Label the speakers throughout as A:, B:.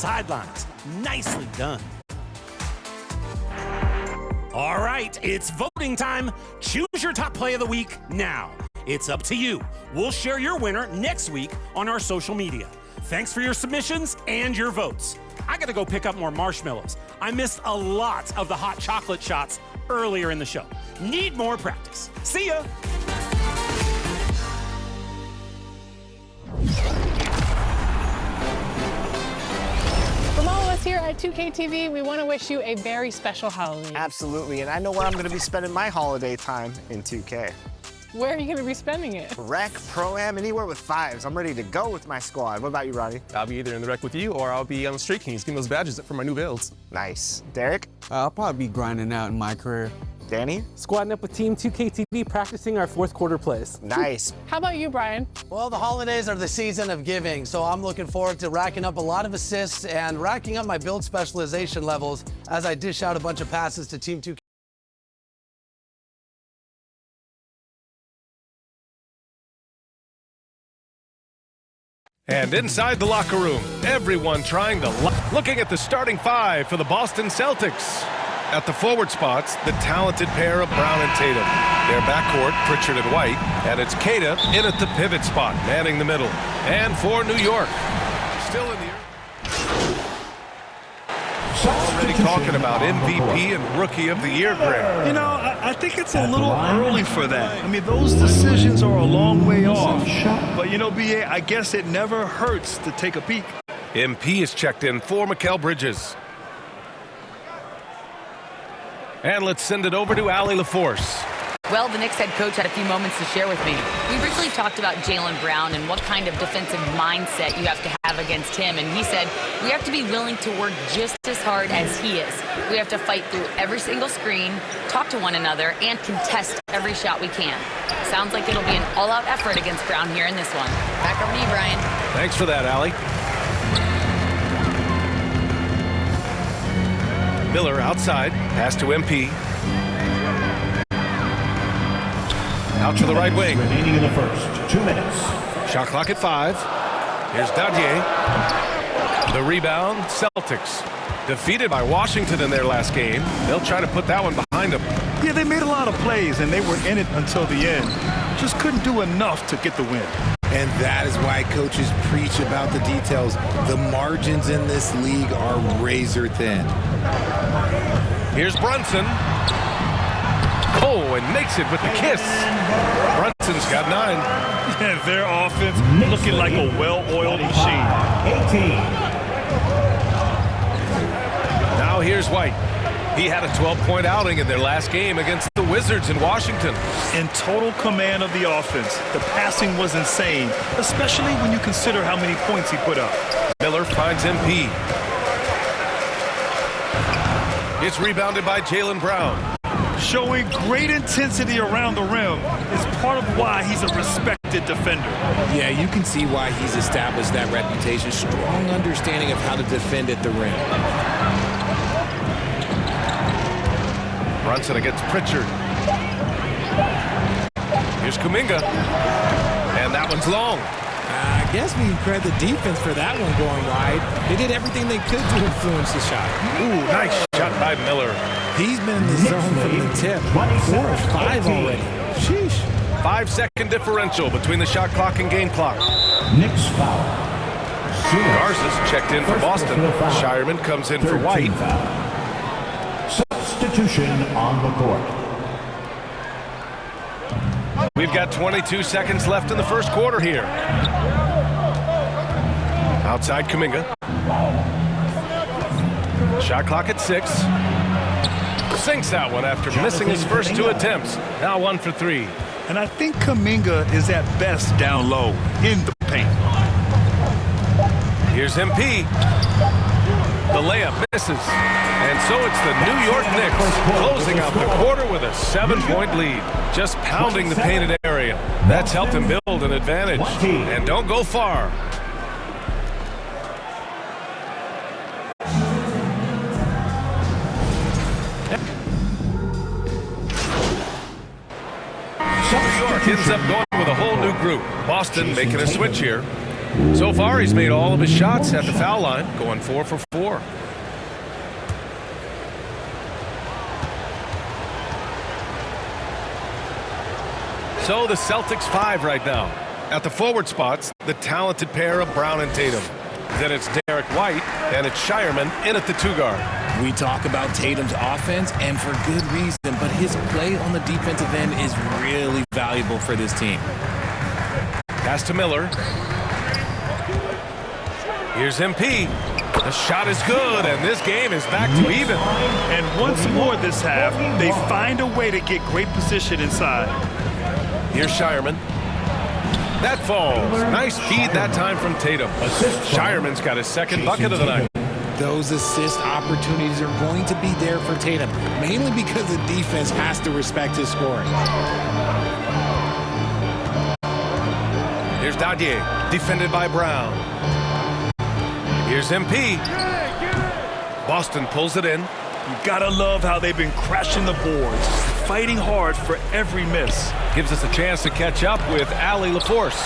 A: sidelines. Nicely done. All right, it's voting time. Choose your top play of the week now. It's up to you. We'll share your winner next week on our social media. Thanks for your submissions and your votes. I gotta go pick up more marshmallows. I missed a lot of the hot chocolate shots earlier in the show. Need more practice. See ya.
B: From all of us here at 2K TV, we want to wish you a very special Halloween.
C: Absolutely, and I know where I'm going to be spending my holiday time in 2K.
B: Where are you going to be spending it?
C: Rec, Pro-Am, anywhere with fives. I'm ready to go with my squad. What about you, Roddy?
D: I'll be either in the rec with you or I'll be on the Street Kings getting those badges for my new builds.
C: Nice. Derek?
E: I'll probably be grinding out in my career.
C: Danny?
F: Squadding up with Team 2K TV, practicing our fourth quarter plays.
C: Nice.
B: How about you, Brian?
G: Well, the holidays are the season of giving, so I'm looking forward to racking up a lot of assists and racking up my build specialization levels as I dish out a bunch of passes to Team 2K.
H: And inside the locker room, everyone trying to looking at the starting five for the Boston Celtics. At the forward spots, the talented pair of Brown and Tatum. Their backcourt, Pritchard and White, and it's Queta in at the pivot spot, manning the middle. And for New York, still in the air. Already talking about MVP and Rookie of the Year, Greg.
I: You know, I think it's a little early for that. I mean, those decisions are a long way off. But, you know, B.A., I guess it never hurts to take a peek.
H: MP is checked in for Mikal Bridges. And let's send it over to Allie LaForce.
J: Well, the Knicks head coach had a few moments to share with me. We originally talked about Jaylen Brown and what kind of defensive mindset you have to have against him. And he said, we have to be willing to work just as hard as he is. We have to fight through every single screen, talk to one another, and contest every shot we can. Sounds like it'll be an all-out effort against Brown here in this one. Back over to you, Brian.
H: Thanks for that, Allie. Miller outside, pass to MP. Out to the right wing.
K: Remaining in the first 2 minutes.
H: Shot clock at 5. Here's Dadier. The rebound, Celtics. Defeated by Washington in their last game. They'll try to put that one behind them.
I: Yeah, they made a lot of plays, and they were in it until the end. Just couldn't do enough to get the win.
L: And that is why coaches preach about the details. The margins in this league are razor thin.
H: Here's Brunson. Oh, and makes it with the kiss. Brunson's got 9.
I: Yeah, their offense looking like a well-oiled machine.
K: 18.
H: Now here's White. He had a 12-point outing in their last game against the Wizards in Washington.
I: In total command of the offense, the passing was insane, especially when you consider how many points he put up.
H: Miller finds MP. It's rebounded by Jaylen Brown.
I: Showing great intensity around the rim is part of why he's a respected defender.
L: Yeah, you can see why he's established that reputation. Strong understanding of how to defend at the rim.
H: Brunson against Pritchard. Here's Kuminga. And that one's long.
E: I guess we can credit the defense for that one going wide. They did everything they could to influence the shot.
H: Ooh, nice shot by Miller.
E: He's been in the zone from the tip. 4 or 5 already. Sheesh.
H: 5-second differential between the shot clock and game clock.
K: Knicks foul.
H: Garza's checked in for Boston. Shireman comes in for White.
K: Substitution on the court.
H: We've got 22 seconds left in the first quarter here. Outside Kuminga. Shot clock at 6. Sinks that one after missing his first 2 attempts. Now 1 for 3.
I: And I think Kuminga is at best down low in the paint.
H: Here's MP. The layup misses. And so it's the New York Knicks closing out the quarter with a 7-point lead. Just pounding the painted area. That's helped him build an advantage. And don't go far. New York ends up going with a whole new group. Boston making a switch here. So far, he's made all of his shots at the foul line, going 4 for 4. So the Celtics 5 right now. At the forward spots, the talented pair of Brown and Tatum. Then it's Derek White, and it's Shireman in at the 2 guard.
E: We talk about Tatum's offense, and for good reason, but his play on the defensive end is really valuable for this team.
H: Pass to Miller. Here's MP. The shot is good, and this game is back to even.
I: And once more this half, they find a way to get great position inside.
H: Here's Shireman. That falls. Nice feed that time from Tatum. Shireman's got his second bucket of the night.
E: Those assist opportunities are going to be there for Tatum, mainly because the defense has to respect his scoring.
H: Here's Dadier, defended by Brown. Here's MP. Boston pulls it in.
I: You gotta love how they've been crashing the boards, fighting hard for every miss.
H: Gives us a chance to catch up with Allie LaForce.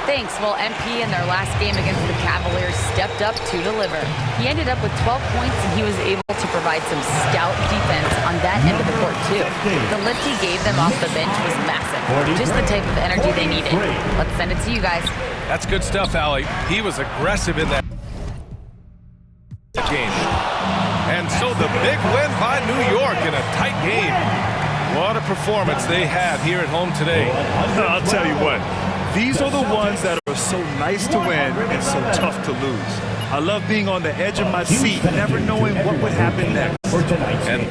J: Thanks. Well, MP in their last game against the Cavaliers stepped up to deliver. He ended up with 12 points, and he was able to provide some stout defense on that end of the court, too. The lift he gave them off the bench was massive. Just the type of energy they needed. Let's send it to you guys.
H: That's good stuff, Allie. He was aggressive in that game. And so the big win by New York in a tight game. What a performance they had here at home today.
I: I'll tell you what, these are the ones that are so nice to win and so tough to lose. I love being on the edge of my seat, never knowing what would happen next.
H: And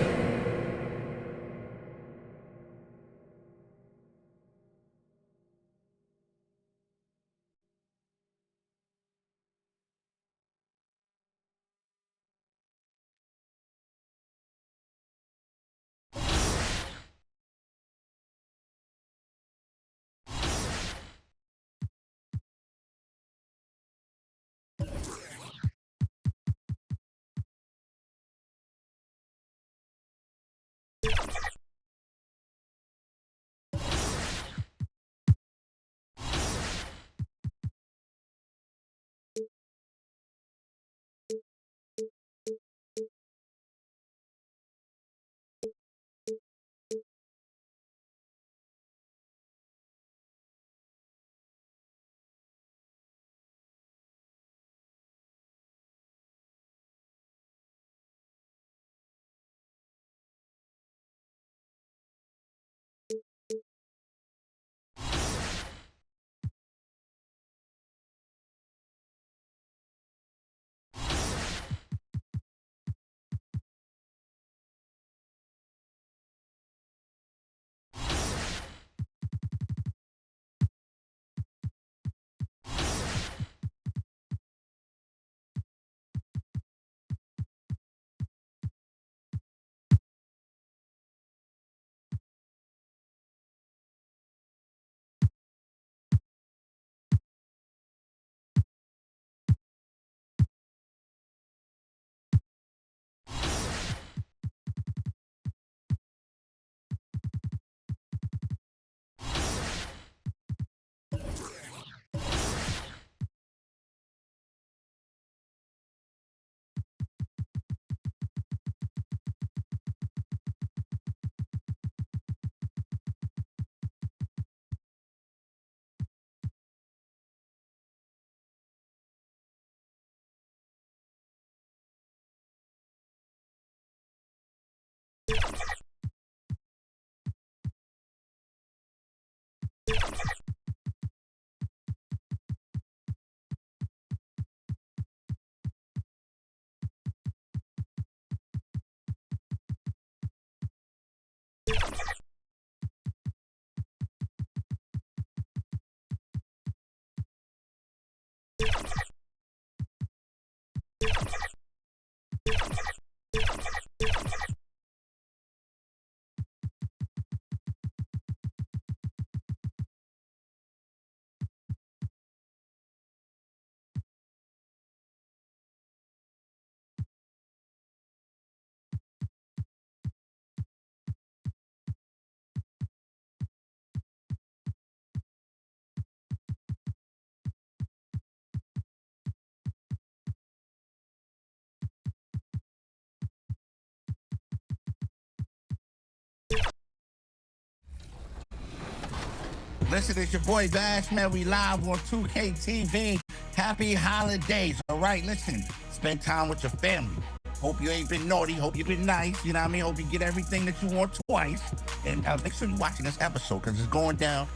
M: Listen, it's your boy Bash, man. We live on 2K TV. Happy holidays, all right? Listen, spend time with your family. Hope you ain't been naughty. Hope you've been nice. You know what I mean? Hope you get everything that you want twice. And make sure you're watching this episode because it's going down.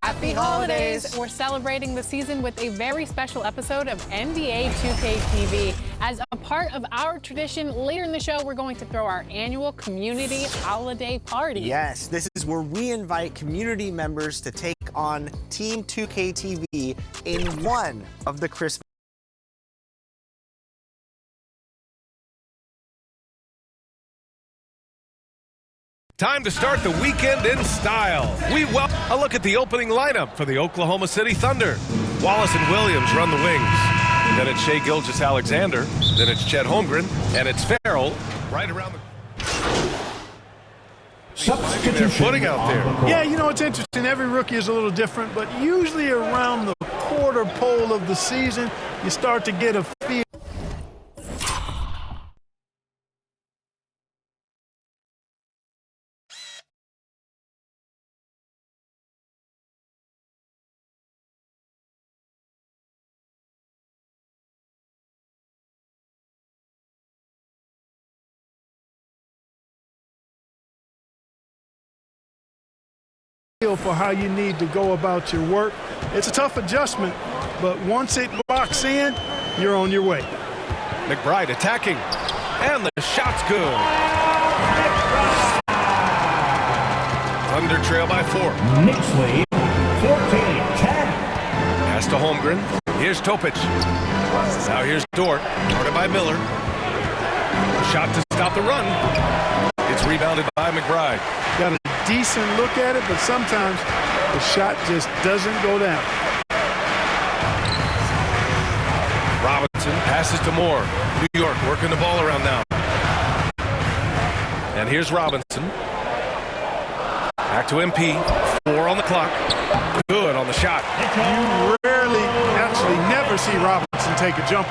B: Happy holidays! We're celebrating the season with a very special episode of NBA 2K TV. As a part of our tradition, later in the show, we're going to throw our annual community holiday party.
C: Yes, this is where we invite community members to take on Team 2K TV in one of the Christmas.
H: Time to start the weekend in style. A look at the opening lineup for the Oklahoma City Thunder. Wallace and Williams run the wings. Then it's Shai Gilgeous-Alexander. Then it's Chet Holmgren. And it's Farrell right around the... They're footing out there.
I: Yeah, you know, it's interesting. Every rookie is a little different, but usually around the quarter pole of the season, you start to get a feel. For how you need to go about your work. It's a tough adjustment, but once it locks in, you're on your way.
H: McBride attacking, and the shot's good. Thunder trail by 4.
K: Knicks lead, 14-10.
H: Pass to Holmgren. Here's Topic. Now here's Dort, guarded by Miller. Shot to stop the run. It's rebounded by McBride.
I: Got a decent look at it, but sometimes the shot just doesn't go down.
H: Robinson passes to Moore. New York working the ball around now. And here's Robinson. Back to MP. 4 on the clock. Good on the shot.
I: You rarely, actually never see Robinson take a jumper.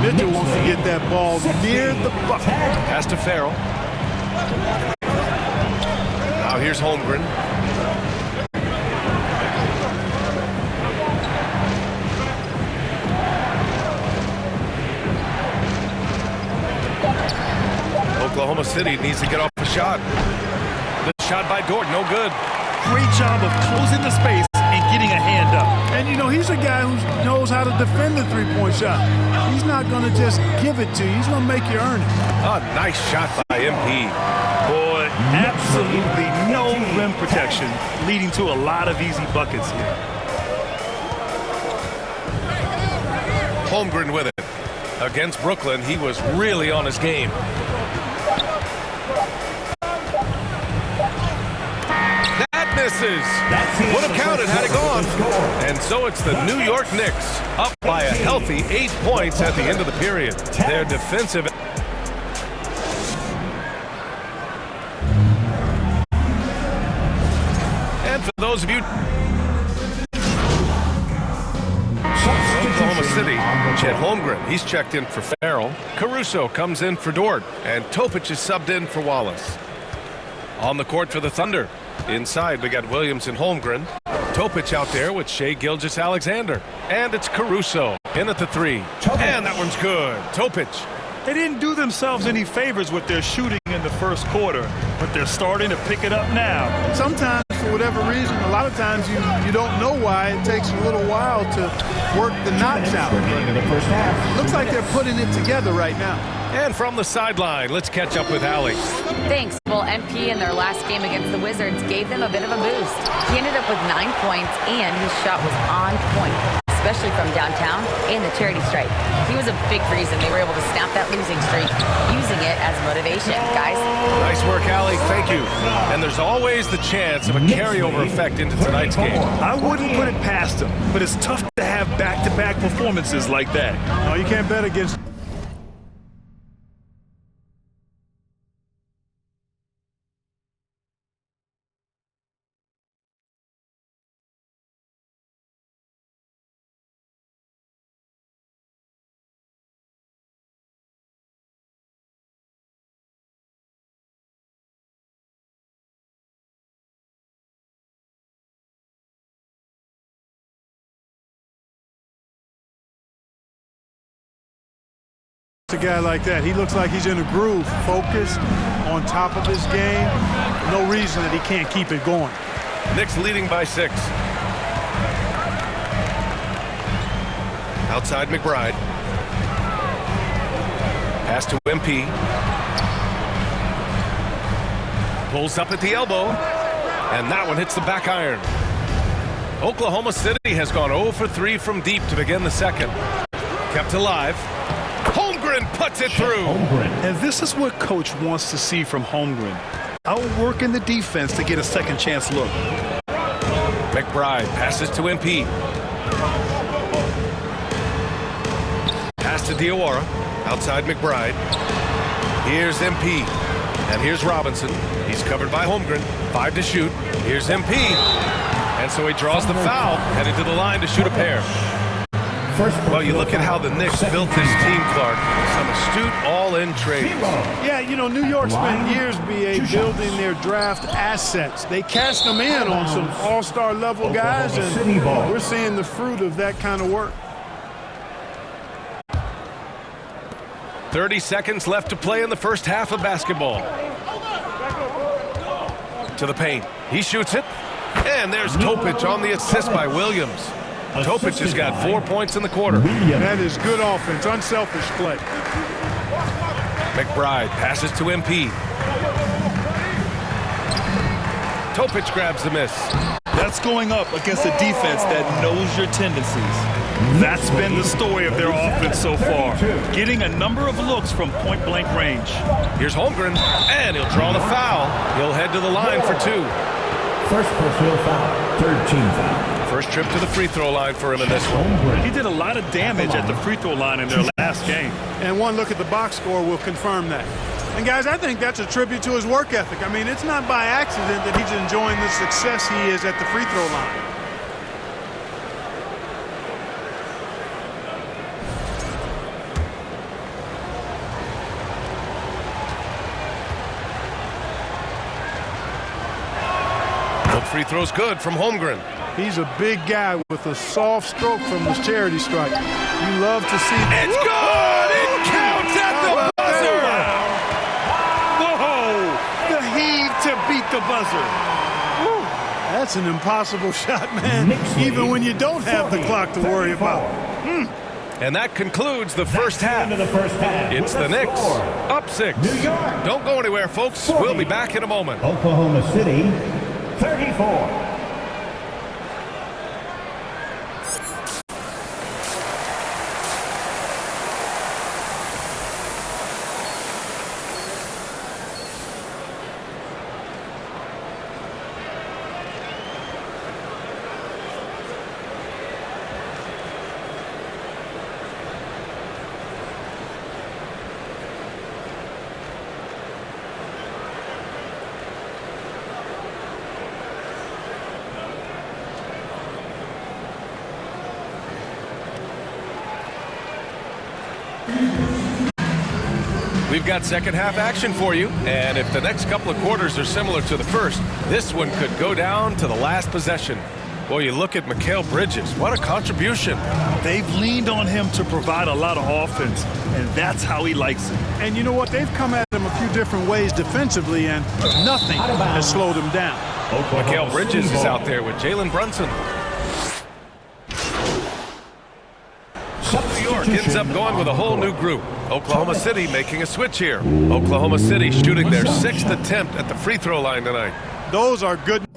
I: Mitchell wants to get that ball near the bucket.
H: Pass to Farrell. Now here's Holmgren. Oklahoma City needs to get off the shot. The shot by Dort, no good.
I: Great job of closing the space and getting a hand up. And, you know, he's a guy who knows how to defend the three-point shot. He's not going to just give it to you. He's going to make you earn it.
H: A nice shot by MP.
I: Boy, absolutely no rim protection, leading to a lot of easy buckets here.
H: Holmgren with it. Against Brooklyn, he was really on his game. That misses. Would have counted had it gone. And so it's the New York Knicks up by a healthy 8 points at the end of the period. Their defensive... And for those of you... Oklahoma City, Chet Holmgren, he's checked in for Farrell. Caruso comes in for Dort, and Topic is subbed in for Wallace. On the court for the Thunder. Inside, we got Williams and Holmgren. Topic out there with Shai Gilgeous-Alexander. And it's Caruso in at the 3. And that one's good. Topic.
I: They didn't do themselves any favors with their shooting in the first quarter, but they're starting to pick it up now. Sometimes, for whatever reason, a lot of times you don't know why. It takes a little while to work the knocks out. Looks like they're putting it together right now.
H: And from the sideline, let's catch up with Allie.
J: Thanks. Well, MP in their last game against the Wizards gave them a bit of a boost. He ended up with 9 points, and his shot was on point, especially from downtown and the charity stripe. He was a big reason they were able to snap that losing streak, using it as motivation. Guys?
H: Nice work, Allie. Thank you. And there's always the chance of a carryover effect into tonight's game.
I: I wouldn't put it past them, but it's tough to have back-to-back performances like that. No, you can't bet against... a guy like that. He looks like he's in a groove, focused, on top of his game. No reason that he can't keep it going.
H: Knicks leading by 6. Outside McBride. Pass to MP. Pulls up at the elbow. And that one hits the back iron. Oklahoma City has gone 0 for 3 from deep to begin the second. Kept alive. Holmgren puts it through.
I: And this is what Coach wants to see from Holmgren. Outworking the defense to get a second chance look.
H: McBride passes to MP. Pass to Diawara. Outside McBride. Here's MP. And here's Robinson. He's covered by Holmgren. 5 to shoot. Here's MP. And so he draws the foul, headed to the line to shoot a pair. Well, you look at how the Knicks built this team, Clark. Some astute all-in trades.
I: Yeah, you know, New York spent years, B.A., building their draft assets. They cast them in on some all-star level guys, and we're seeing the fruit of that kind of work.
H: 30 seconds left to play in the first half of basketball. To the paint. He shoots it. And there's Topic on the assist by Williams. Topic has got 4 points in the quarter.
I: That is good offense, unselfish play.
H: McBride passes to MP. Topic grabs the miss.
I: That's going up against a defense that knows your tendencies. That's been the story of their offense so far. Getting a number of looks from point-blank range.
H: Here's Holmgren, and he'll draw the foul. He'll head to the line for 2.
K: First personal foul, third team foul.
H: First trip to the free throw line for him in this one.
I: He did a lot of damage at the free throw line in their last game. And one look at the box score will confirm that. And guys, I think that's a tribute to his work ethic. I mean, it's not by accident that he's enjoying the success he is at the free throw line.
H: Free throw's good from Holmgren.
I: He's a big guy with a soft stroke from his charity stripe. You love to see.
H: It's good! It counts at the buzzer!
I: Whoa! The heave to beat the buzzer. Woo. That's an impossible shot, man. Even when you don't have the clock to worry about.
H: And that concludes the first half. It's the Knicks up 6. Don't go anywhere, folks. We'll be back in a moment.
K: Oklahoma City 34.
H: We've got second half action for you, and if the next couple of quarters are similar to the first, this one could go down to the last possession. Boy, you look at Mikal Bridges. What a contribution.
I: They've leaned on him to provide a lot of offense, and that's how he likes it. And you know what? They've come at him a few different ways defensively, and nothing has slowed him down.
H: Mikal Bridges is out there with Jalen Brunson. New York ends up going with a whole new group. Oklahoma City making a switch here. Oklahoma City shooting their 6th attempt at the free throw line tonight.
I: Those are good.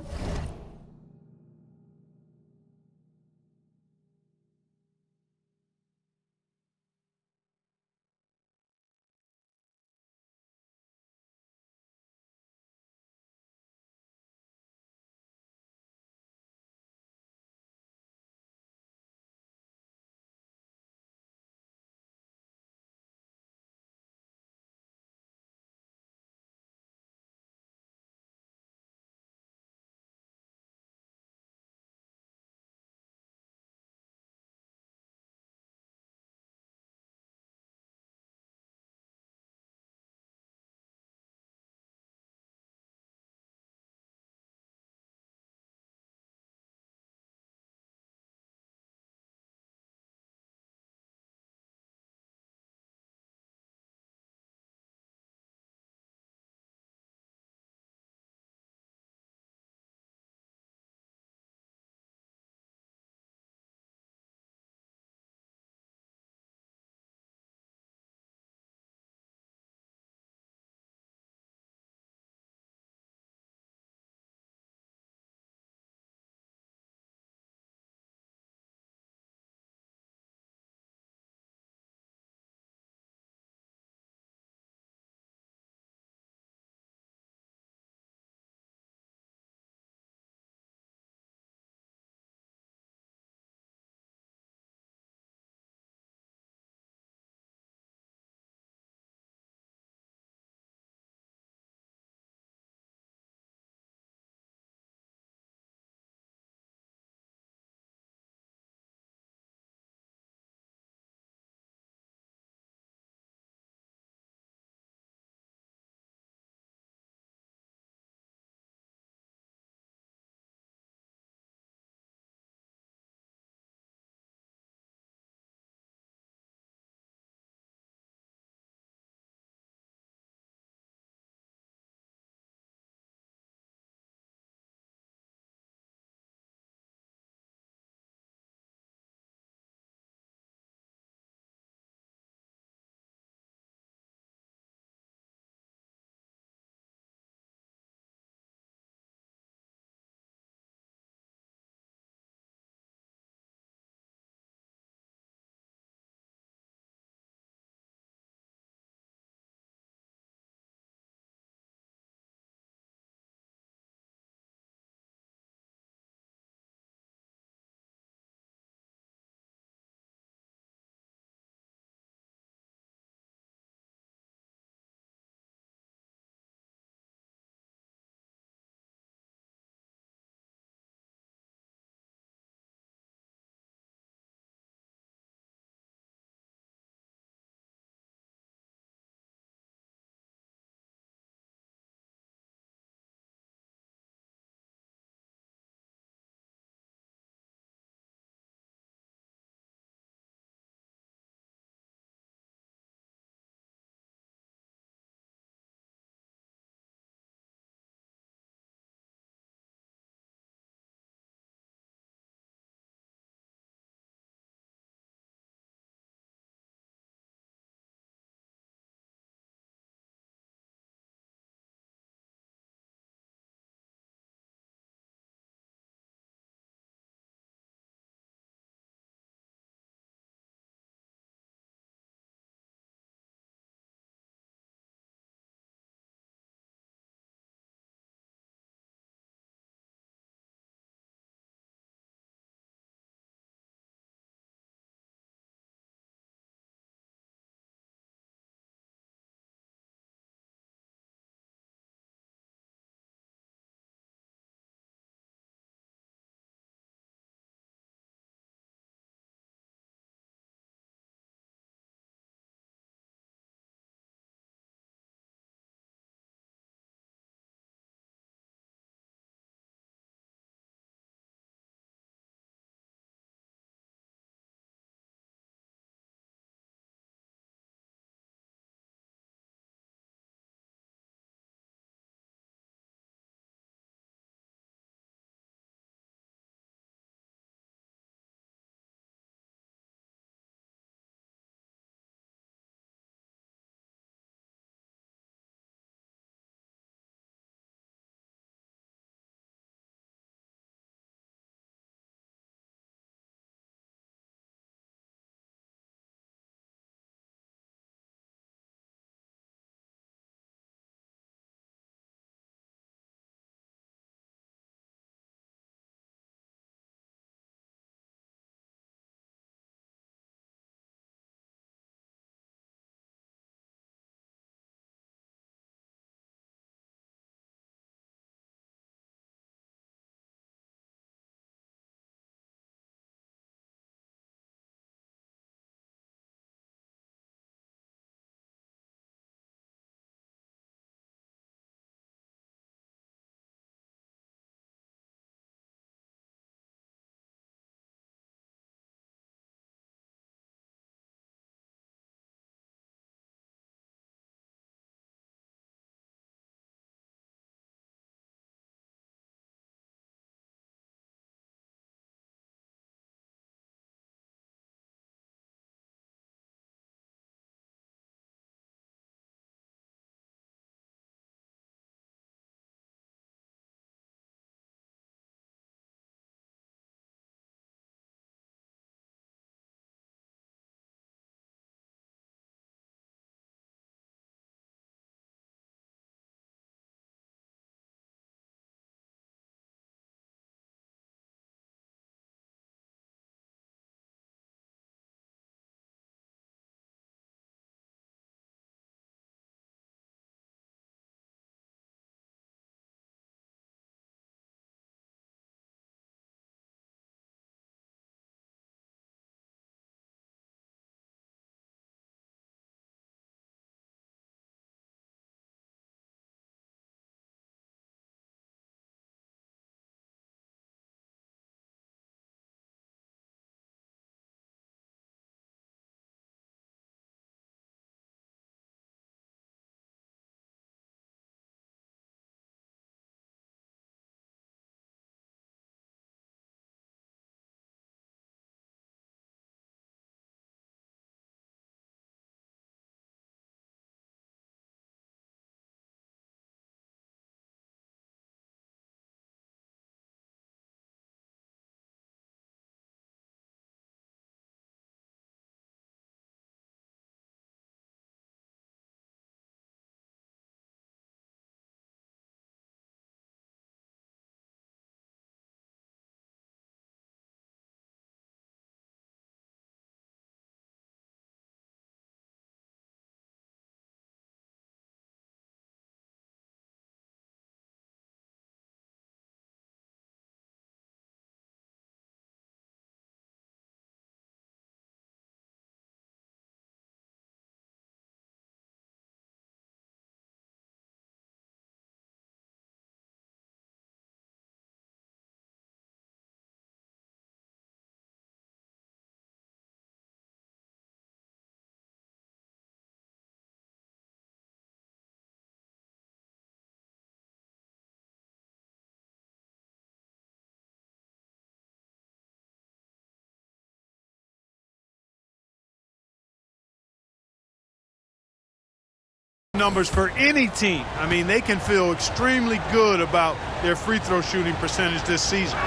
I: numbers for any team. I mean, they can feel extremely good about their free throw shooting percentage this season.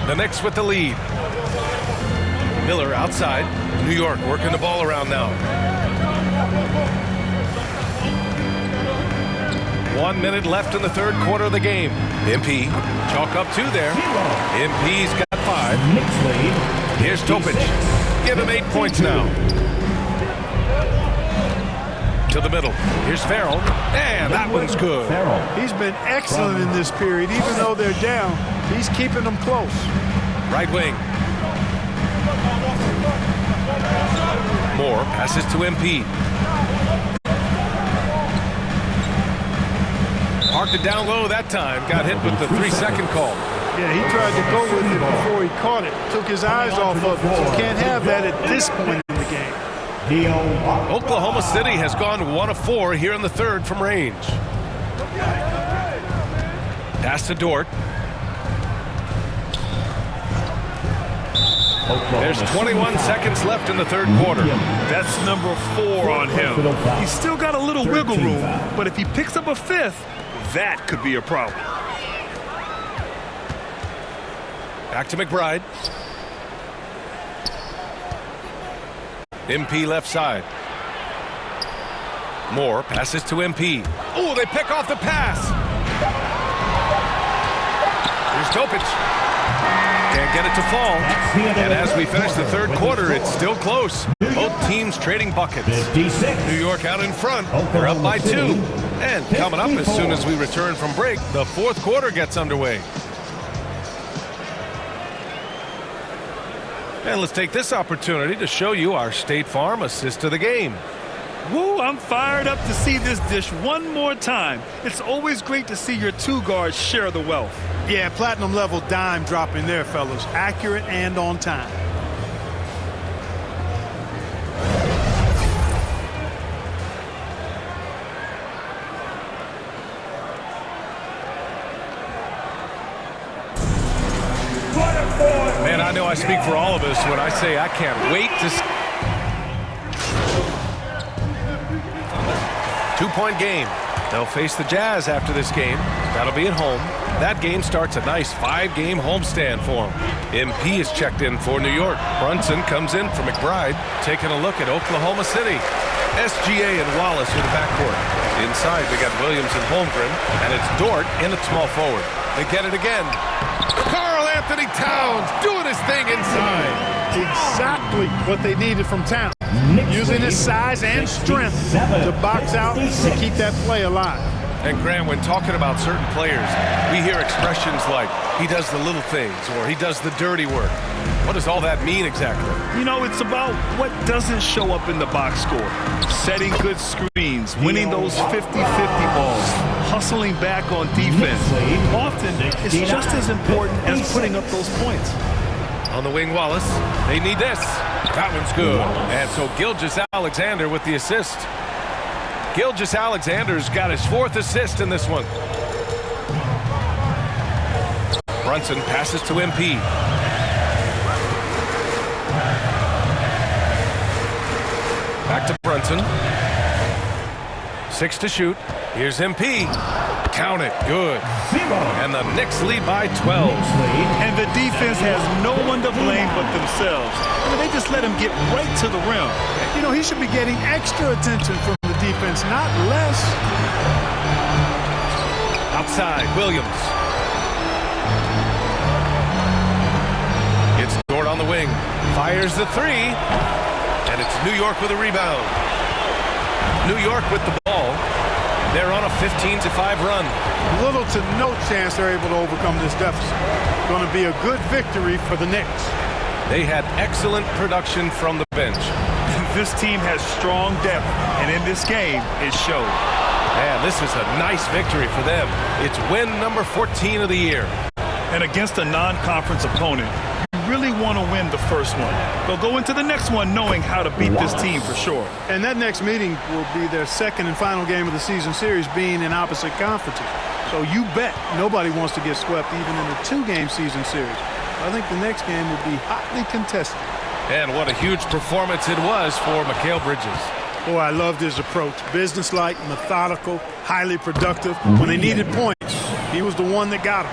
H: The Knicks with the lead. Miller outside. New York working the ball around now. 1 minute left in the third quarter of the game. MP, chalk up 2 there. MP's got 5. Here's Topic. Give him 8 points now. To the middle. Here's Farrell. And that one's good.
I: He's been excellent in this period. Even though they're down, he's keeping them close.
H: Right wing. Moore passes to MP. Parked it down low that time. Got hit with the 3-second call.
I: Yeah, he tried to go with it before he caught it. Took his eyes off of it. You can't have that at this point in the game.
H: Oklahoma City has gone 1 of 4 here in the third from range. Pass to Dort. There's 21 seconds left in the third quarter.
I: That's number 4 on him. He's still got a little wiggle room, but if he picks up a 5th, that could be a problem.
H: Back to McBride. MP left side. Moore passes to MP. Oh, they pick off the pass. Here's Topic. Can't get it to fall. And as we finish the third quarter, it's still close. Both teams trading buckets. New York out in front. They're up by 2. And coming up as soon as we return from break, the fourth quarter gets underway. And let's take this opportunity to show you our State Farm assist of the game.
I: Woo, I'm fired up to see this dish one more time. It's always great to see your 2 guards share the wealth. Yeah, platinum level dime dropping there, fellas. Accurate and on time.
H: Man, I know I speak for all of us when I say I can't wait to see. 2-point game. They'll face the Jazz after this game. That'll be at home. That game starts a nice 5-game homestand for them. MP is checked in for New York. Brunson comes in for McBride, taking a look at Oklahoma City. SGA and Wallace in the backcourt. Inside, we got Williams and Holmgren, and it's Dort in at small forward. They get it again. Karl Anthony Towns doing his thing inside.
I: Exactly what they needed from Towns. Using his size and strength to box out and keep that play alive.
H: And Graham, when talking about certain players, we hear expressions like, he does the little things, or he does the dirty work. What does all that mean exactly?
I: You know, it's about what doesn't show up in the box score. Setting good screens, winning those 50-50 balls, hustling back on defense. Often, it's just as important as putting up those points.
H: On the wing, Wallace. They need this. That one's good. And so Gilgeous-Alexander with the assist. Gilgeous-Alexander's got his 4th assist in this one. Brunson passes to MP. Back to Brunson. 6 to shoot. Here's MP. Count it. Good. And the Knicks lead by 12.
I: And the defense has no one to blame but themselves. I mean, they just let him get right to the rim. You know, he should be getting extra attention from the defense, not less.
H: Outside, Williams. It's Dort on the wing. Fires the 3. And it's New York with a rebound. New York with the ball. They're on a 15-5 run.
I: Little to no chance they're able to overcome this deficit. Going to be a good victory for the Knicks.
H: They had excellent production from the bench.
I: This team has strong depth, and in this game, it showed.
H: Man, this is a nice victory for them. It's win number 14 of the year.
I: And against a non-conference opponent, you really want to win the first one. They'll go into the next one knowing how to beat this team for sure. And that next meeting will be their second and final game of the season series, being in opposite conferences. So you bet nobody wants to get swept even in a 2-game season series. I think the next game will be hotly contested.
H: And what a huge performance it was for Mikal Bridges.
I: Boy, I loved his approach. Businesslike, methodical, highly productive. When they needed points, he was the one that got them.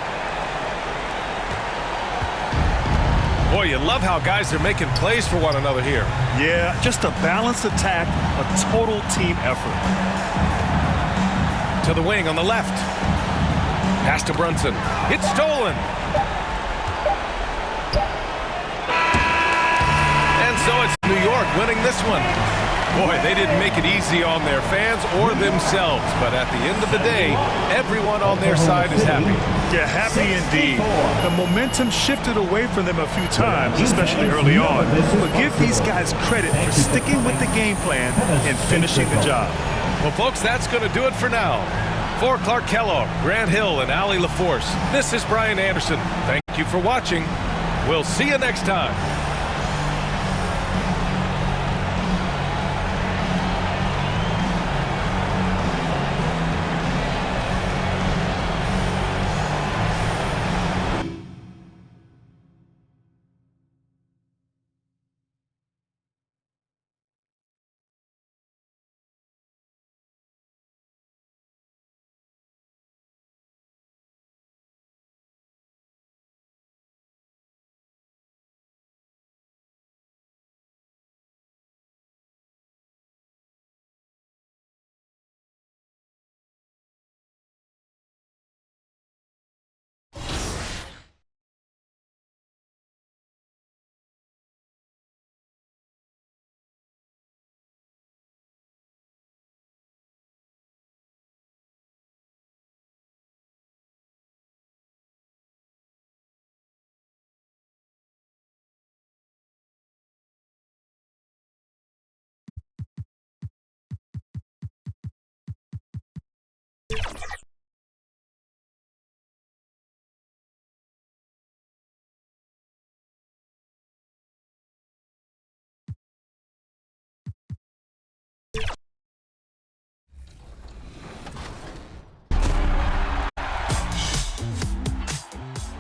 H: Boy, you love how guys are making plays for one another here.
I: Yeah, just a balanced attack, a total team effort.
H: To the wing on the left. Pass to Brunson. It's stolen. And so it's New York winning this one. Boy, they didn't make it easy on their fans or themselves, but at the end of the day, everyone on their side is happy.
I: Yeah, happy indeed. The momentum shifted away from them a few times, especially early on. But give these guys credit for sticking with the game plan and finishing the job.
H: Well, folks, that's going to do it for now. For Clark Kellogg, Grant Hill, and Allie LaForce, this is Brian Anderson. Thank you for watching. We'll see you next time.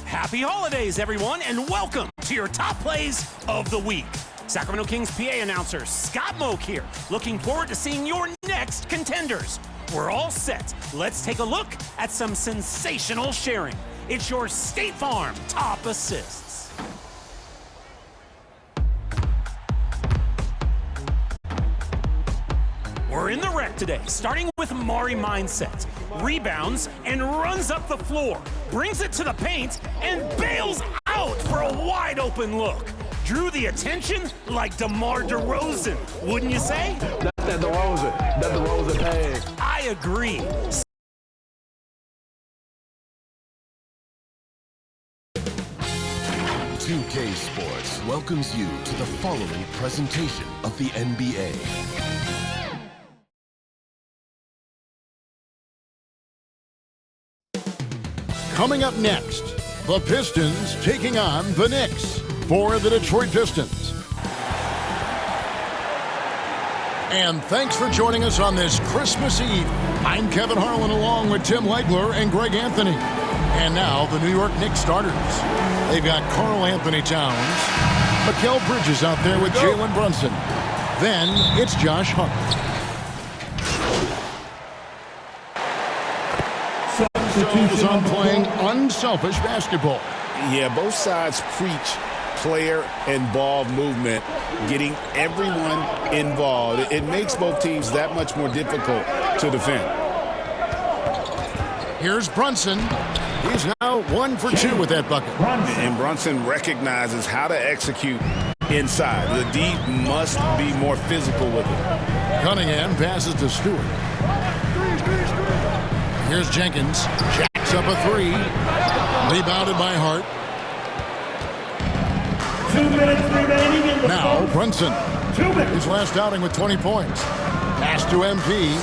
A: Happy holidays, everyone, and welcome to your top plays of the week. Sacramento Kings PA announcer Scott Moak here, looking forward to seeing your next contenders. We're all set. Let's take a look at some sensational sharing. It's your State Farm top assists. We're in the wreck today, starting with Mari Mindset. Rebounds and runs up the floor, brings it to the paint, and bails out for a wide open look. Drew the attention like DeMar DeRozan, wouldn't you say?
K: That DeRozan pass.
A: I agree.
N: $2K Sports welcomes you to the following presentation of the NBA.
O: Coming up next, the Pistons taking on the Knicks for the Detroit Pistons. And thanks for joining us on this Christmas Eve. I'm Kevin Harlan along with Tim Legler and Greg Anthony. And now the New York Knicks starters. They've got Karl Anthony Towns, Mikal Bridges out there with Jalen Brunson. Then it's Josh Hart. Goes on playing unselfish basketball.
L: Yeah, both sides preach player and ball movement, getting everyone involved. It makes both teams that much more difficult to defend.
O: Here's Brunson. He's now 1 for 2 with that bucket.
L: And Brunson recognizes how to execute inside. The D must be more physical with it.
O: Cunningham passes to Stewart. Here's Jenkins. Jacks up a 3. Rebounded by Hart.
K: 2 minutes remaining in the
O: Now Brunson. His last outing with 20 points. Pass to MP.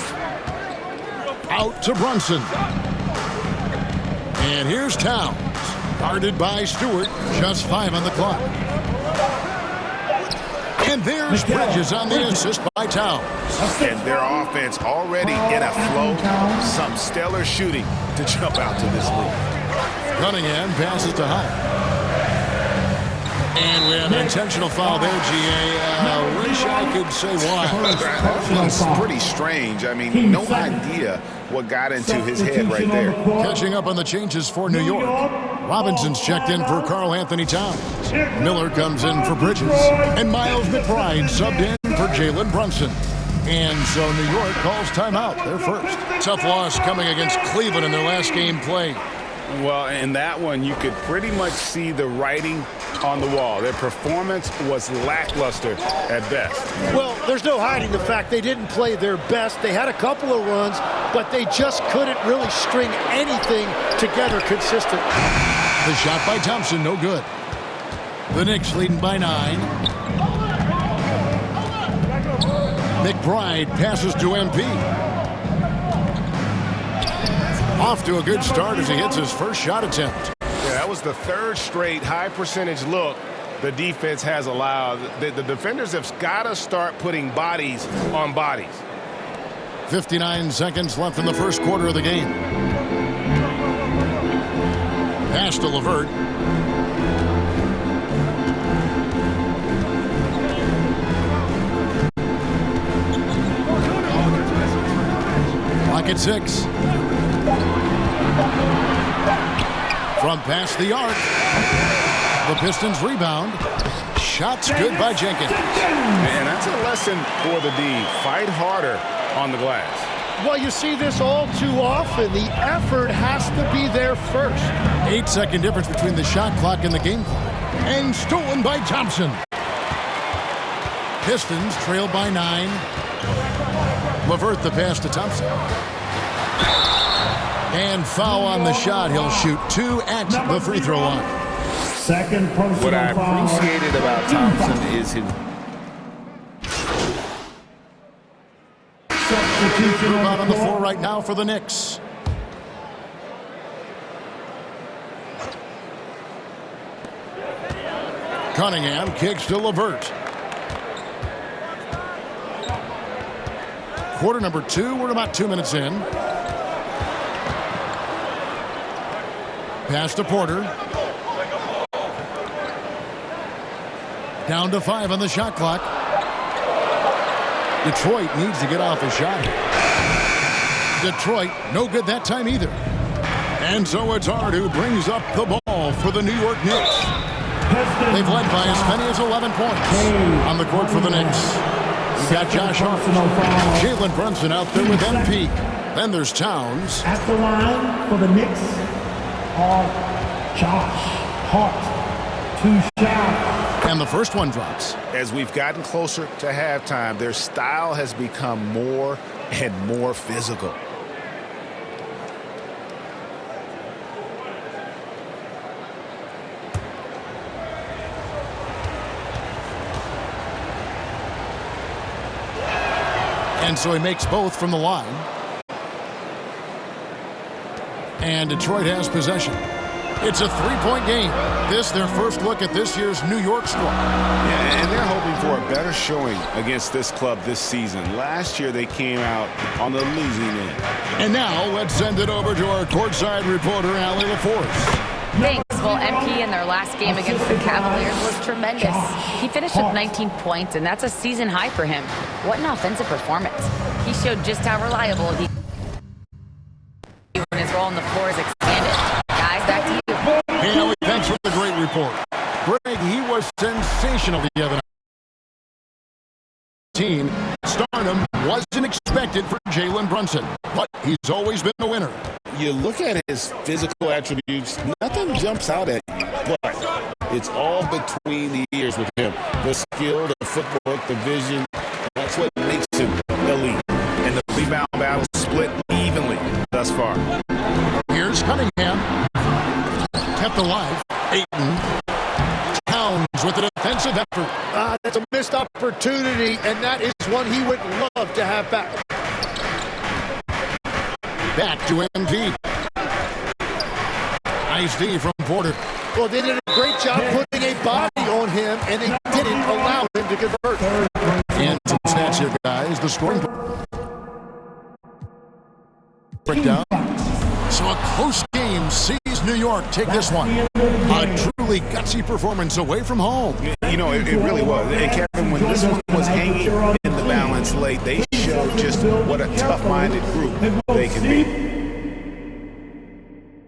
O: Out to Brunson. And here's Towns. Guarded by Stewart. Just 5 on the clock. And there's Bridges on the assist by Towns.
L: And their offense already in a flow. Some stellar shooting to jump out to this lead.
O: Cunningham passes to Hart. And we have an intentional foul there, GA. Wish I could say why.
L: That was pretty strange. I mean, no idea what got into his head right there.
O: Catching up on the changes for New York. Robinson's checked in for Karl Anthony Towns. Miller comes in for Bridges. And Miles McBride subbed in for Jalen Brunson. And so New York calls timeout. They're first. Tough loss coming against Cleveland in their last game played.
L: Well, in that one, you could pretty much see the writing on the wall. Their performance was lackluster at best.
P: Well, there's no hiding the fact they didn't play their best. They had a couple of runs, but they just couldn't really string anything together consistent.
O: The shot by Thompson, no good. The Knicks leading by 9. McBride passes to MP. Off to a good start as he hits his first shot attempt.
L: Yeah, that was the third straight high percentage look the defense has allowed. The defenders have got to start putting bodies on bodies.
O: 59 seconds left in the first quarter of the game. Pass to LeVert. Clock at 6. From past the arc. The Pistons rebound. Shots good by Jenkins.
L: And that's a lesson for the D. Fight harder on the glass.
P: Well, you see this all too often. The effort has to be there first.
O: 8-second difference between the shot clock and the game clock. And stolen by Thompson. Pistons trail by 9. LeVert the pass to Thompson. And foul on the shot. He'll shoot 2 at the free throw line.
K: Second personal
L: What I appreciated about Thompson is his
O: Move out on the floor right now for the Knicks. Cunningham kicks to LeVert. Quarter number 2. We're about 2 minutes in. Pass to Porter. Down to 5 on the shot clock. Detroit needs to get off a shot. Detroit, no good that time either. And so it's Hart who brings up the ball for the New York Knicks. They've led by as many as 11 points. On the court for the Knicks, we've got Josh Hart. Jalen Brunson out there with MP. Then there's Towns.
K: At the line for the Knicks are Josh Hart. 2 shots.
O: And the first one drops.
L: As we've gotten closer to halftime, their style has become more and more physical.
O: And so he makes both from the line. And Detroit has possession. It's a 3-point game. This their first look at this year's New York squad.
L: Yeah, and they're hoping for a better showing against this club this season. Last year they came out on the losing end.
O: And now let's send it over to our courtside reporter, Allie LaForce.
J: Thanks. Well, MP in their last game against the Cavaliers was tremendous. He finished with 19 points, and that's a season high for him. What an offensive performance. He showed just how reliable he is when his role on the floor is expanded. Guys, back to you.
O: Hey, Allie, thanks for the great report. Greg, he was sensational the other night. Stardom wasn't expected for Jalen Brunson, but he's always been a winner.
L: You look at his physical attributes, nothing jumps out at you, but it's all between the ears with him. The skill, the footwork, the vision, that's what makes him elite. And the rebound battle split evenly thus far.
O: Here's Cunningham. Kept alive. Ayton. Towns with a defensive effort.
P: That's a missed opportunity, and that is one he would love to have back.
O: Back to MP. Nice D from Porter.
P: Well, they did a great job putting a body on him, and they didn't allow him to convert.
O: And some stats here, guys. The scoring breakdown. So a close game sees New York take this one. A true truly gutsy performance away from home.
L: You know, it really was. And Kevin, when this one was hanging in the balance late, they showed just what a tough-minded group they can be.